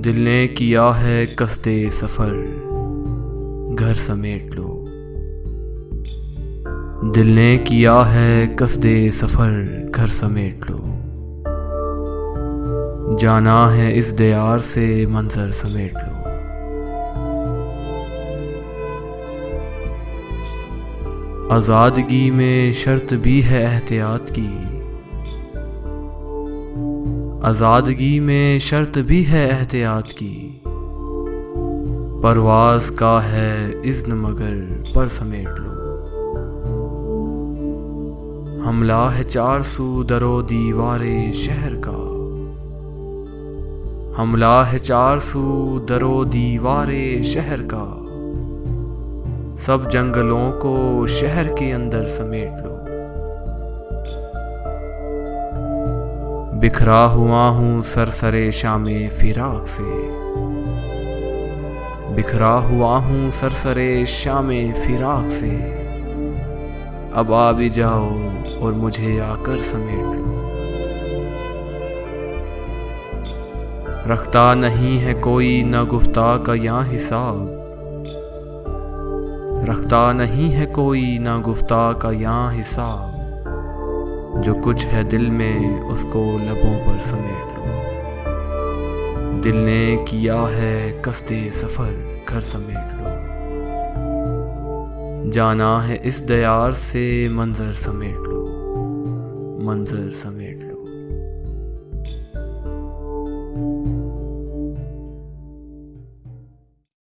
दिल ने किया है कसदे सफ़र, घर समेट लो। दिल ने किया है कसदे सफ़र, घर समेट लो। जाना है इस दयार से, मंजर समेट लो। आज़ादगी में शर्त भी है एहतियात की, आज़ादगी में शर्त भी है एहतियात की। परवाज़ का है इज़्न मगर पर समेट लो। हमला है चार सू दरो दीवारे शहर का, हमला है चार सू दरो दीवारे शहर का। सब जंगलों को शहर के अंदर समेट लो। बिखरा हुआ हूँ सरसरे शामे फिराक से, बिखरा हुआ हूँ सरसरे शामे फिराक से। अब आ भी जाओ और मुझे आकर समेट लो। रखता नहीं है कोई न गुफ्ता का यहाँ हिसाब, रखता नहीं है कोई ना गुफ्ता का यहाँ हिसाब। जो कुछ है दिल में उसको लबों पर समेट लो। दिल ने किया है कसदे सफ़र, घर समेट लो। जाना है इस दयार से, मंजर समेट लो, मंजर समेट